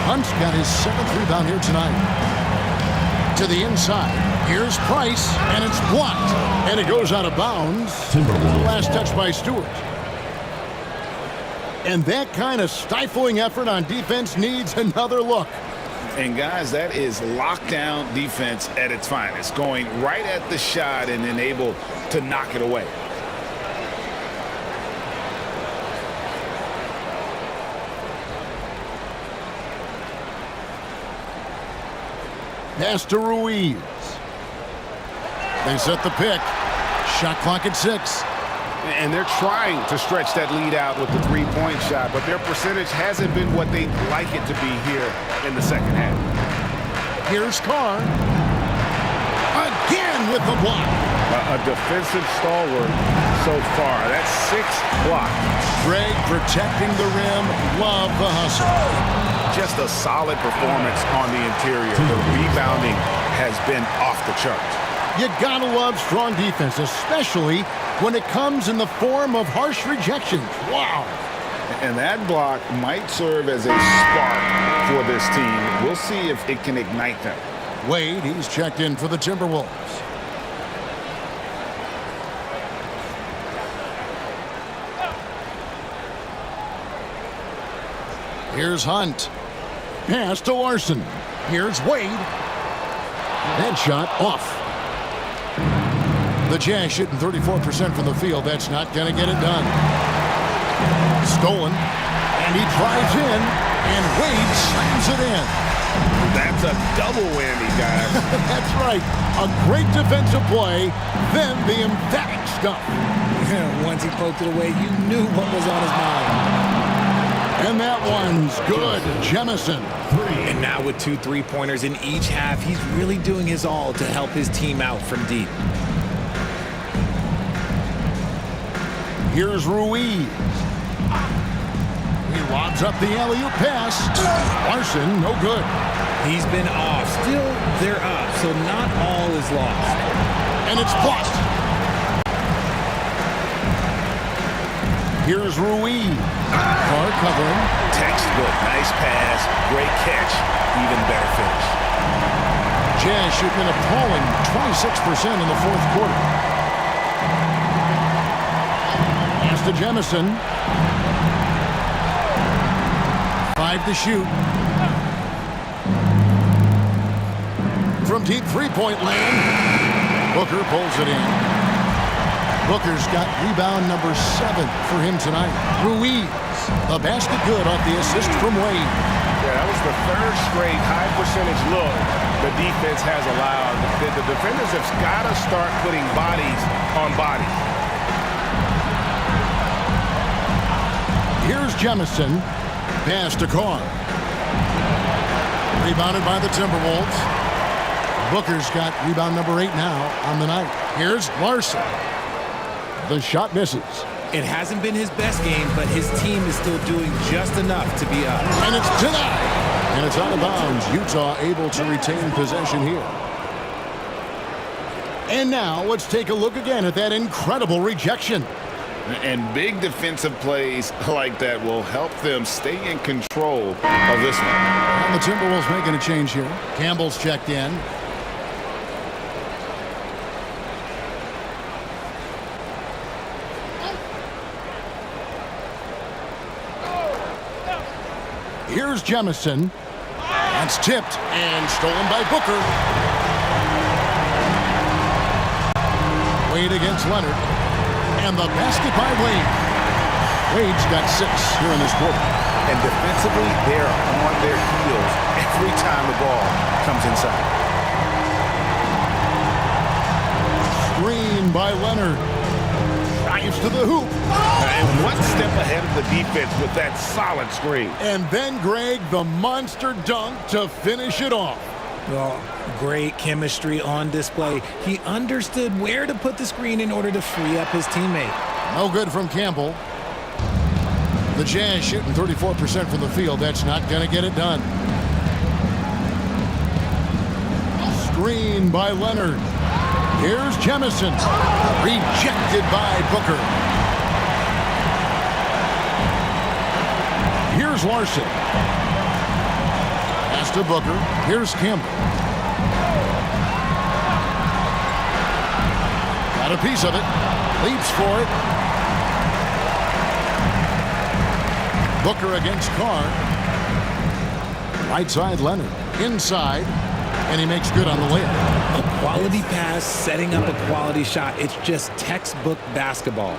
Hunt's got his 7th rebound here tonight. To the inside. Here's Price, and it's blocked. And it goes out of bounds. Timberwolves. Last touch by Stewart. And that kind of stifling effort on defense needs another look. And guys, that is lockdown defense at its finest, going right at the shot and then able to knock it away. Pass to Ruiz. They set the pick. Shot clock at 6. And they're trying to stretch that lead out with the three-point shot, but their percentage hasn't been what they'd like it to be here in the second half. Here's Carr. Again with the block. A defensive stalwart so far. That's 6 blocks. Greg protecting the rim. Love the hustle. Just a solid performance on the interior. The rebounding has been off the charts. You gotta love strong defense, especially when it comes in the form of harsh rejections. Wow. And that block might serve as a spark for this team. We'll see if it can ignite them. Wade, he's checked in for the Timberwolves. Here's Hunt. Pass to Larson. Here's Wade. That shot off. The Jazz shooting 34% from the field. That's not going to get it done. Stolen. And he drives in. And Wade slams it in. That's a double whammy, guys. That's right. A great defensive play. Then the emphatic stuff. Once he poked it away, you knew what was on his mind. And that one's good. Jemison. And now with 2 3-pointers in each half, he's really doing his all to help his team out from deep. Here's Ruiz. He lobs up the alley-oop pass. Larson, no good. He's been off. Still, they're up, so not all is lost. And it's blocked. Here's Ruiz. Carr covering. Textbook. Nice pass. Great catch. Even better finish. Jazz shooting an appalling 26% in the 4th quarter. Pass to Jemison. 5 to shoot. From deep 3-point land. Booker pulls it in. Booker's got rebound number 7 for him tonight. Ruiz, the basket good off the assist from Wade. Yeah, that was the 3rd straight high-percentage look the defense has allowed. The defenders have got to start putting bodies on bodies. Here's Jemison. Pass to Carr. Rebounded by the Timberwolves. Booker's got rebound number 8 now on the night. Here's Larson. The shot misses. It hasn't been his best game, but his team is still doing just enough to be up. And it's denied. And it's out of bounds. Utah able to retain possession here. And now let's take a look again at that incredible rejection. And big defensive plays like that will help them stay in control of this one. And the Timberwolves making a change here. Campbell's checked in. Here's Jemison. That's tipped and stolen by Booker. Wade against Leonard. And the basket by Wade. Wade's got 6 here in this quarter. And defensively, they're on their heels every time the ball comes inside. Screen by Leonard. Drives to the hoop. And one step ahead of the defense with that solid screen. And then, Greg, the monster dunk to finish it off. Well, great chemistry on display. He understood where to put the screen in order to free up his teammate. No good from Campbell. The Jazz shooting 34% from the field. That's not going to get it done. Screen by Leonard. Here's Jemison. Rejected by Booker. Here's Larson. Pass to Booker. Here's Campbell. Got a piece of it. Leaps for it. Booker against Carr. Right side Leonard. Inside. And he makes good on the layup. A quality pass, setting up a quality shot. It's just textbook basketball.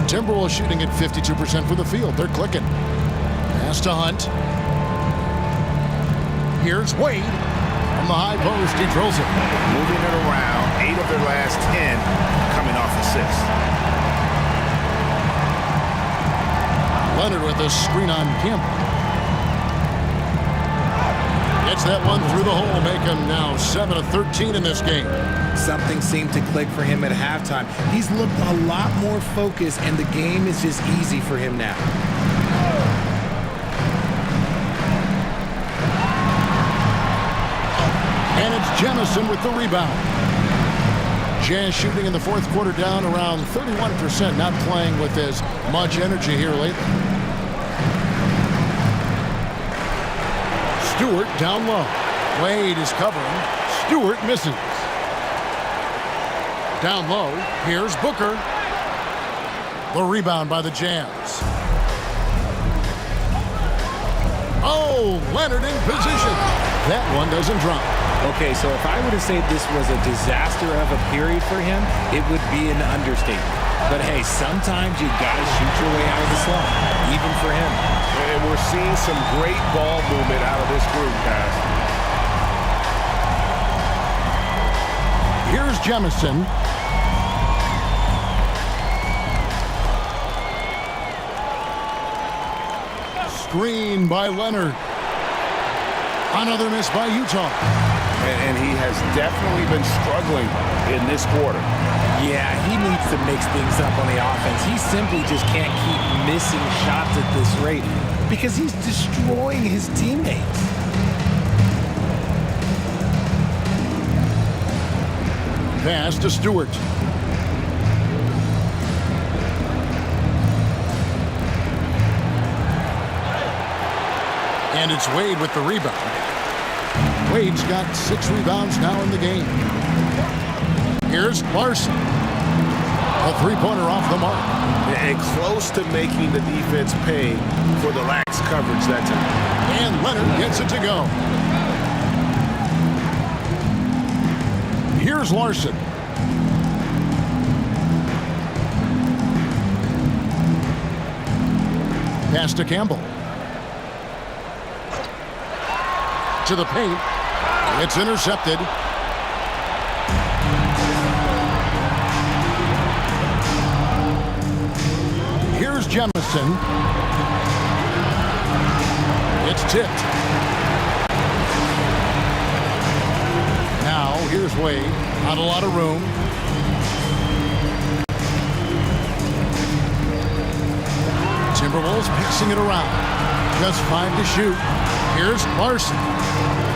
Timberwolves shooting at 52% from the field. They're clicking. Pass to Hunt. Here's Wade. From the high post, he drills it. Moving it around. 8 of their last 10 coming off assists. Leonard with a screen on Campbell. Gets that one through the hole, make him now 7 of 13 in this game. Something seemed to click for him at halftime. He's looked a lot more focused, and the game is just easy for him now. And it's Jemison with the rebound. Jazz shooting in the fourth quarter down around 31%, not playing with as much energy here lately. Stewart down low. Wade is covering. Stewart misses. Down low, here's Booker. The rebound by the Jazz. Oh, Leonard in position. That one doesn't drop. Okay, so if I were to say this was a disaster of a period for him, it would be an understatement. But hey, sometimes you gotta shoot your way out of the slump, even for him. And we're seeing some great ball movement out of this group, guys. Here's Jemison. Screen by Leonard. Another miss by Utah. And he has definitely been struggling in this quarter. Yeah, he needs to mix things up on the offense. He simply just can't keep missing shots at this rate because he's destroying his teammates. Pass to Stewart. And it's Wade with the rebound. Wade's got 6 rebounds now in the game. Here's Larson. A three-pointer off the mark. And close to making the defense pay for the lax coverage that time. And Leonard gets it to go. Here's Larson. Pass to Campbell. To the paint. It's intercepted. Here's Jemison. It's tipped. Now, here's Wade. Not a lot of room. Timberwolves passing it around. Just 5 to shoot. Here's Larson.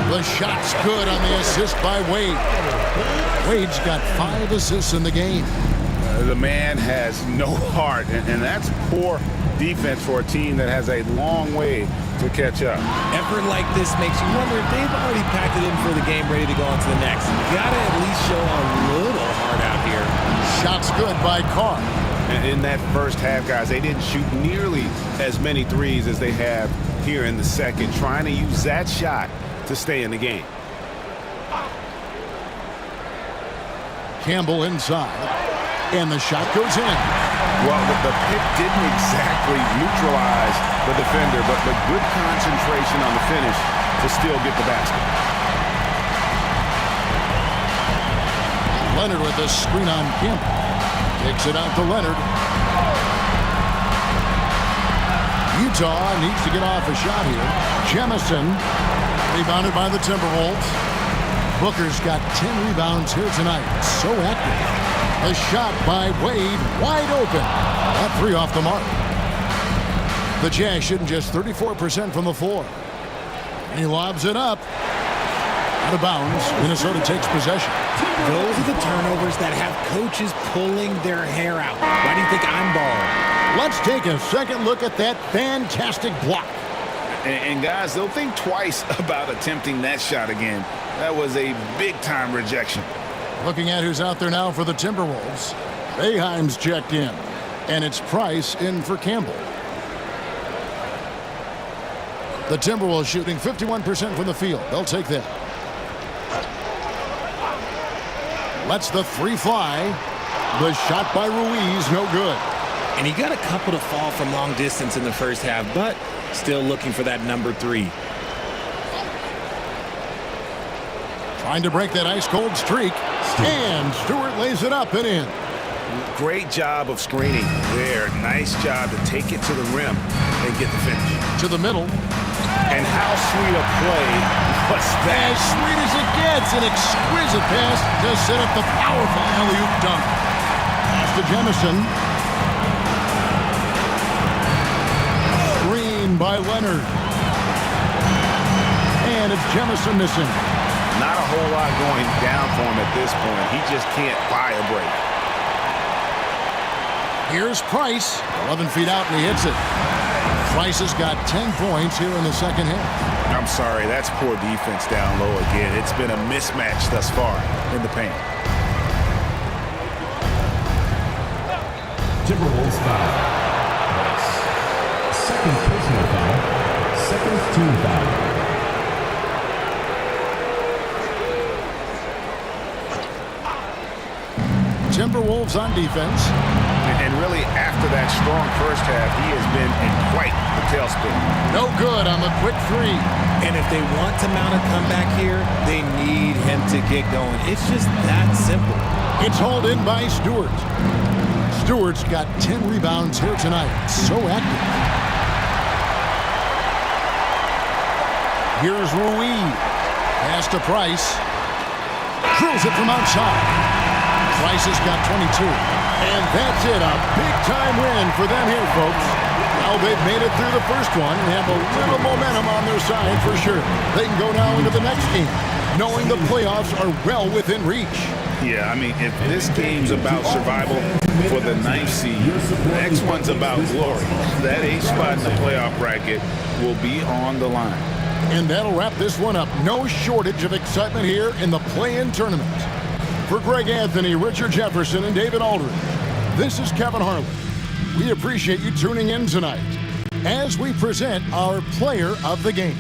The shot's good on the assist by Wade. Wade's got 5 assists in the game. The man has no heart, and that's poor defense for a team that has a long way to catch up. Effort like this makes you wonder if they've already packed it in for the game, ready to go on to the next. You gotta at least show a little heart out here. Shot's good by Carr. In that first half, guys, they didn't shoot nearly as many threes as they have here in the second, trying to use that shot to stay in the game. Campbell inside, and the shot goes in. Well, the pick didn't exactly neutralize the defender, but good concentration on the finish to still get the basket. Leonard with a screen on Campbell. Kicks it out to Leonard. Utah needs to get off a shot here. Jemison, rebounded by the Timberwolves. Booker's got 10 rebounds here tonight. So active. A shot by Wade, wide open. That 3 off the mark. The Jazz shooting just 34% from the floor. And he lobs it up. Out of bounds. Minnesota takes possession. Those are the turnovers that have coaches pulling their hair out. Why do you think I'm balling? Let's take a second look at that fantastic block. And guys, they'll think twice about attempting that shot again. That was a big-time rejection. Looking at who's out there now for the Timberwolves. Boeheim's checked in. And it's Price in for Campbell. The Timberwolves shooting 51% from the field. They'll take that. Lets the three fly. The shot by Ruiz, no good. And he got a couple to fall from long distance in the first half, but still looking for that number 3. Trying to break that ice-cold streak. And Stewart lays it up and in. Great job of screening there. Nice job to take it to the rim and get the finish. To the middle. And how sweet a play was that? As sweet as it gets. An exquisite pass to set up the powerful alley-oop dunk. Pass to Jemison. Screen by Leonard. And it's Jemison missing. Not a whole lot going down for him at this point. He just can't buy a break. Here's Price. 11 feet out, and he hits it. Price has got 10 points here in the second half. I'm sorry, that's poor defense down low again. It's been a mismatch thus far in the paint. Timberwolves foul. Second personal foul. Second team foul. Timberwolves on defense. And really, after that strong first half, he has been in quite the tailspin. No good on the quick 3. And if they want to mount a comeback here, they need him to get going. It's just that simple. It's hauled in by Stewart. Stewart's got 10 rebounds here tonight. So active. Here's Ruiz. Pass to Price. Drills it from outside. Price has got 22. And that's it. A big-time win for them here, folks. Now they've made it through the first one and have a little momentum on their side for sure. They can go now into the next game, knowing the playoffs are well within reach. Yeah, I mean, if this game's about survival for the 9th seed, the next one's about glory. That 8th spot in the playoff bracket will be on the line. And that'll wrap this one up. No shortage of excitement here in the play-in tournament. For Greg Anthony, Richard Jefferson, and David Aldridge, this is Kevin Harlan. We appreciate you tuning in tonight as we present our player of the game.